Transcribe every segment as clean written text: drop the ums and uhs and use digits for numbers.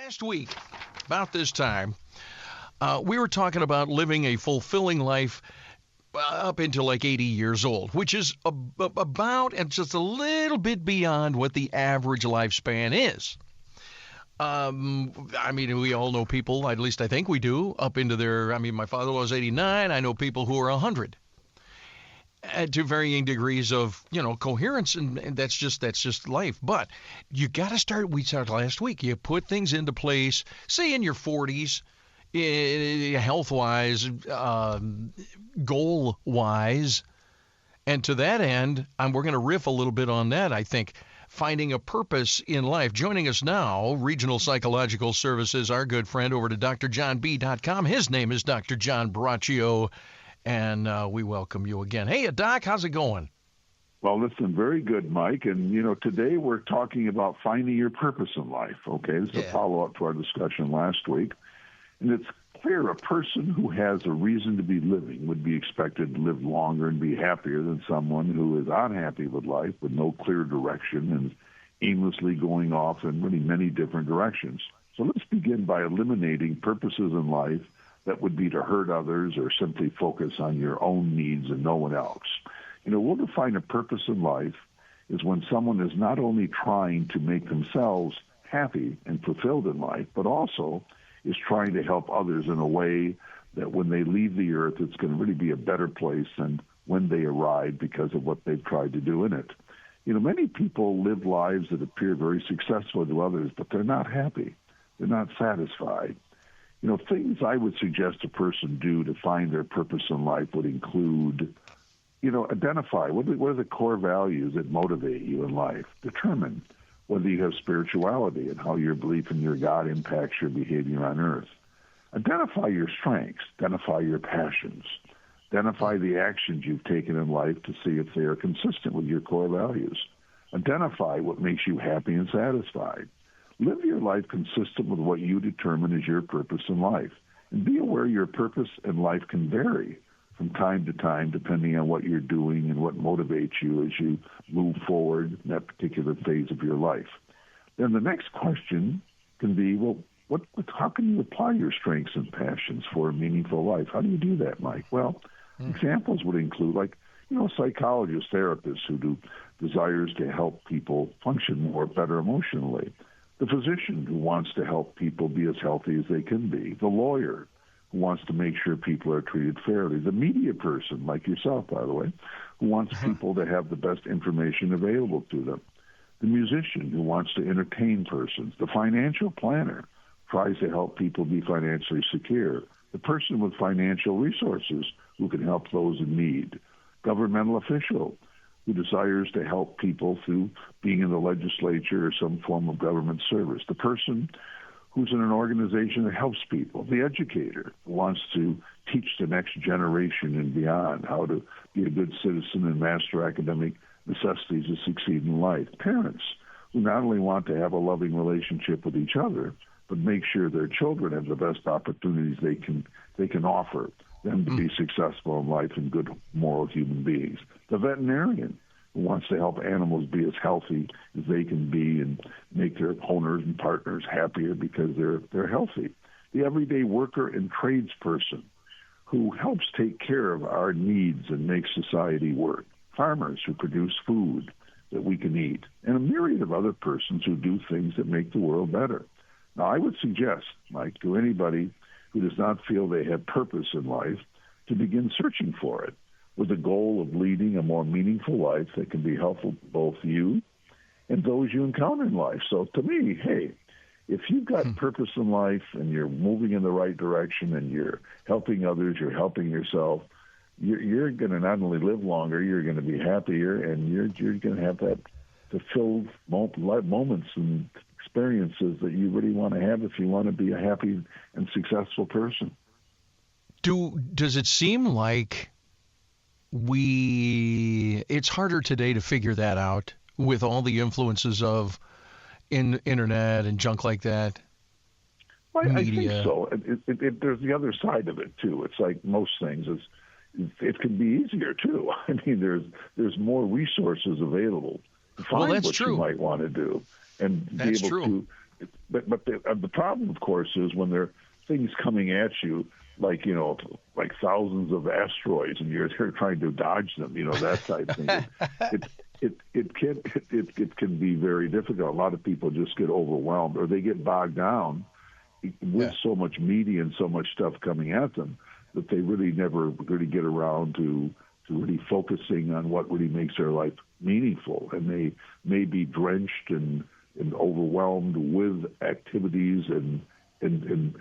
Last week, about this time, we were talking about living a fulfilling life up until like 80 years old, which is about and just a little bit beyond what the average lifespan is. I mean, we all know people, at least I think we do, up into my father was 89. I know people who are 100. To varying degrees of, coherence, and that's just life. But you got to start. We started last week. You put things into place. Say in your 40s, health-wise, goal-wise, and to that end, we're going to riff a little bit on that. I think finding a purpose in life. Joining us now, Regional Psychological Services, our good friend over to drjohnb.com. His name is Dr. John Braccio. And we welcome you again. Hey, Doc, how's it going? Well, listen, very good, Mike. And, today we're talking about finding your purpose in life, okay? This is a follow-up to our discussion last week. And it's clear a person who has a reason to be living would be expected to live longer and be happier than someone who is unhappy with life with no clear direction and aimlessly going off in really many different directions. So let's begin by eliminating purposes in life that would be to hurt others or simply focus on your own needs and no one else. We'll define a purpose in life is when someone is not only trying to make themselves happy and fulfilled in life, but also is trying to help others in a way that when they leave the earth, it's going to really be a better place than when they arrived because of what they've tried to do in it. Many people live lives that appear very successful to others, but they're not happy. They're not satisfied. Things I would suggest a person do to find their purpose in life would include, identify what are the core values that motivate you in life. Determine whether you have spirituality and how your belief in your God impacts your behavior on earth. Identify your strengths. Identify your passions. Identify the actions you've taken in life to see if they are consistent with your core values. Identify what makes you happy and satisfied. Live your life consistent with what you determine is your purpose in life. And be aware your purpose in life can vary from time to time depending on what you're doing and what motivates you as you move forward in that particular phase of your life. Then the next question can be, how can you apply your strengths and passions for a meaningful life? How do you do that, Mike? Well, examples would include psychologists, therapists who do desires to help people function better emotionally. The physician who wants to help people be as healthy as they can be. The lawyer who wants to make sure people are treated fairly. The media person, like yourself, by the way, who wants people to have the best information available to them. The musician who wants to entertain persons. The financial planner tries to help people be financially secure. The person with financial resources who can help those in need. Governmental official who desires to help people through being in the legislature or some form of government service. The person who's in an organization that helps people. The educator who wants to teach the next generation and beyond how to be a good citizen and master academic necessities to succeed in life. Parents who not only want to have a loving relationship with each other, but make sure their children have the best opportunities they can offer them to be successful in life and good moral human beings. The veterinarian who wants to help animals be as healthy as they can be and make their owners and partners happier because they're healthy. The everyday worker and tradesperson who helps take care of our needs and make society work. Farmers who produce food that we can eat. And a myriad of other persons who do things that make the world better. Now, I would suggest, Mike, to anybody who does not feel they have purpose in life to begin searching for it with the goal of leading a more meaningful life that can be helpful to both you and those you encounter in life. So to me, hey, if you've got purpose in life and you're moving in the right direction and you're helping others, you're helping yourself, you're going to not only live longer, you're going to be happier, and you're going to have that fulfilled moments and experiences that you really want to have if you want to be a happy and successful person. Does it seem like it's harder today to figure that out with all the influences of internet and junk like that? Well, I think so. There's the other side of it too. It's like most things. It can be easier too. I mean, there's more resources available to find what you might want to do and be able to But the problem, of course, is when there are things coming at you, like thousands of asteroids, and you're trying to dodge them, that type of thing. It can be very difficult. A lot of people just get overwhelmed, or they get bogged down with so much media and so much stuff coming at them that they really never really get around to really focusing on what really makes their life meaningful. And they may be drenched and overwhelmed with activities and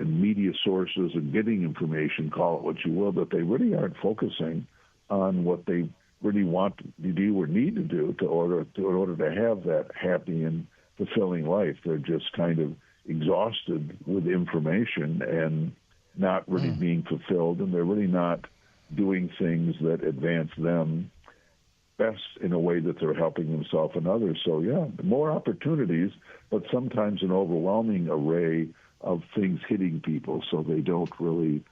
media sources and getting information, call it what you will, but they really aren't focusing on what they really want to do or need to do in order to have that happy and fulfilling life. They're just kind of exhausted with information and not really being fulfilled, and they're really not doing things that advance them best in a way that they're helping themselves and others. So, more opportunities, but sometimes an overwhelming array of things hitting people, so they don't really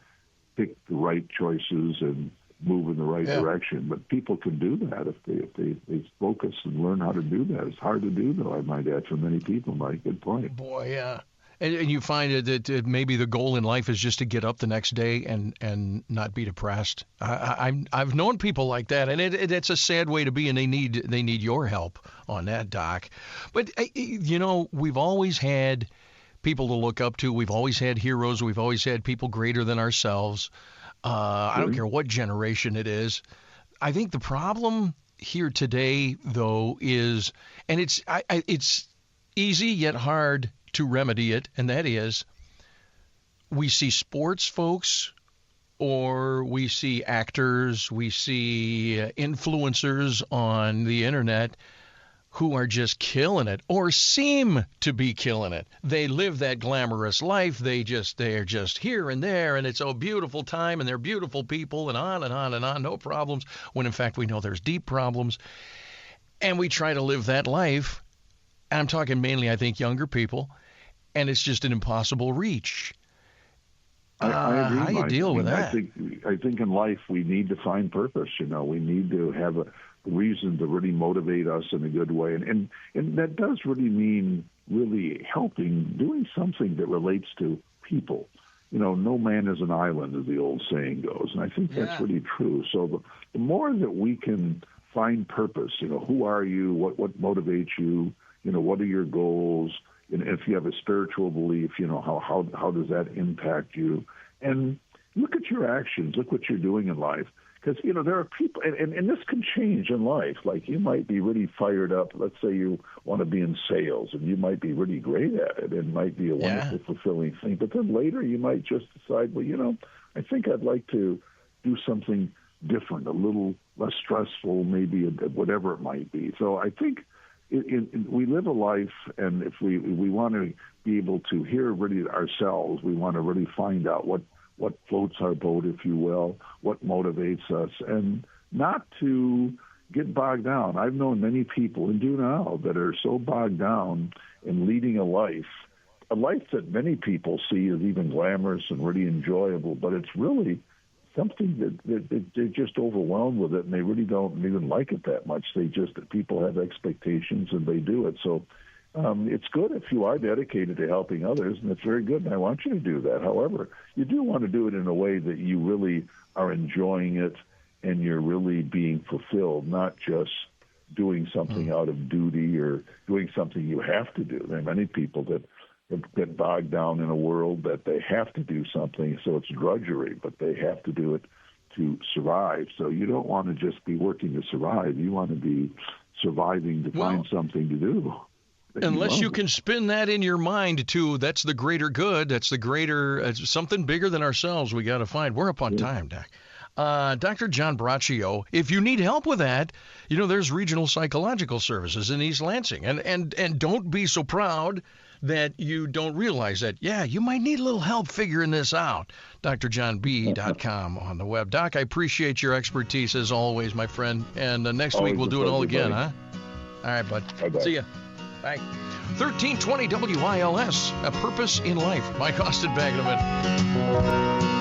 pick the right choices and move in the right direction. But people can do that if they focus and learn how to do that. It's hard to do, though, I might add, for many people, Mike. Good point. Boy, yeah. And you find that maybe the goal in life is just to get up the next day and not be depressed. I've known people like that, and it's a sad way to be, and they need your help on that, Doc. But we've always had people to look up to. We've always had heroes. We've always had people greater than ourselves. I don't care what generation it is. I think the problem here today, though, is, and it's easy yet hard to remedy it, and that is we see sports folks, or we see actors, we see influencers on the internet who are just killing it, or seem to be killing it. They live that glamorous life. They're just here and there, and it's a beautiful time, and they're beautiful people, and on and on and on, no problems, when in fact we know there's deep problems. And we try to live that life. I'm talking mainly, I think, younger people, and it's just an impossible reach. I agree, how do you deal with that? I think in life we need to find purpose. We need to have a reason to really motivate us in a good way, and that does really mean really helping, doing something that relates to people. No man is an island, as the old saying goes, and I think that's really true. So the more that we can find purpose, who are you, what motivates you, what are your goals, and if you have a spiritual belief, how does that impact you? And look at your actions, look what you're doing in life. Because, there are people, and this can change in life. Like, you might be really fired up. Let's say you want to be in sales, and you might be really great at it, and it might be a wonderful, fulfilling thing. But then later you might just decide, well, I think I'd like to do something different, a little less stressful, maybe whatever it might be. So I think we live a life, and if we want to be able to hear really ourselves, we want to really find out what floats our boat, if you will, what motivates us, and not to get bogged down. I've known many people, and do now, that are so bogged down in leading a life that many people see as even glamorous and really enjoyable, but it's really something that they're just overwhelmed with it, and they really don't even like it that much. People have expectations, and they do it. So it's good if you are dedicated to helping others, and it's very good, and I want you to do that. However, you do want to do it in a way that you really are enjoying it and you're really being fulfilled, not just doing something out of duty or doing something you have to do. There are many people that get bogged down in a world that they have to do something, so it's drudgery, but they have to do it to survive. So you don't want to just be working to survive. You want to be surviving to find something to do. Unless you can spin that in your mind to, that's the greater good, that's the greater, something bigger than ourselves we got to find. We're up on time, Doc. Dr. John Braccio, if you need help with that, there's Regional Psychological Services in East Lansing. And don't be so proud that you don't realize that, you might need a little help figuring this out. drjohnb.com on the web. Doc, I appreciate your expertise as always, my friend. And next week we'll do it all again, huh? All right, bud. Bye-bye. See ya. Bye. 1320 WILS, A Purpose in Life. Mike Austin back in a minute.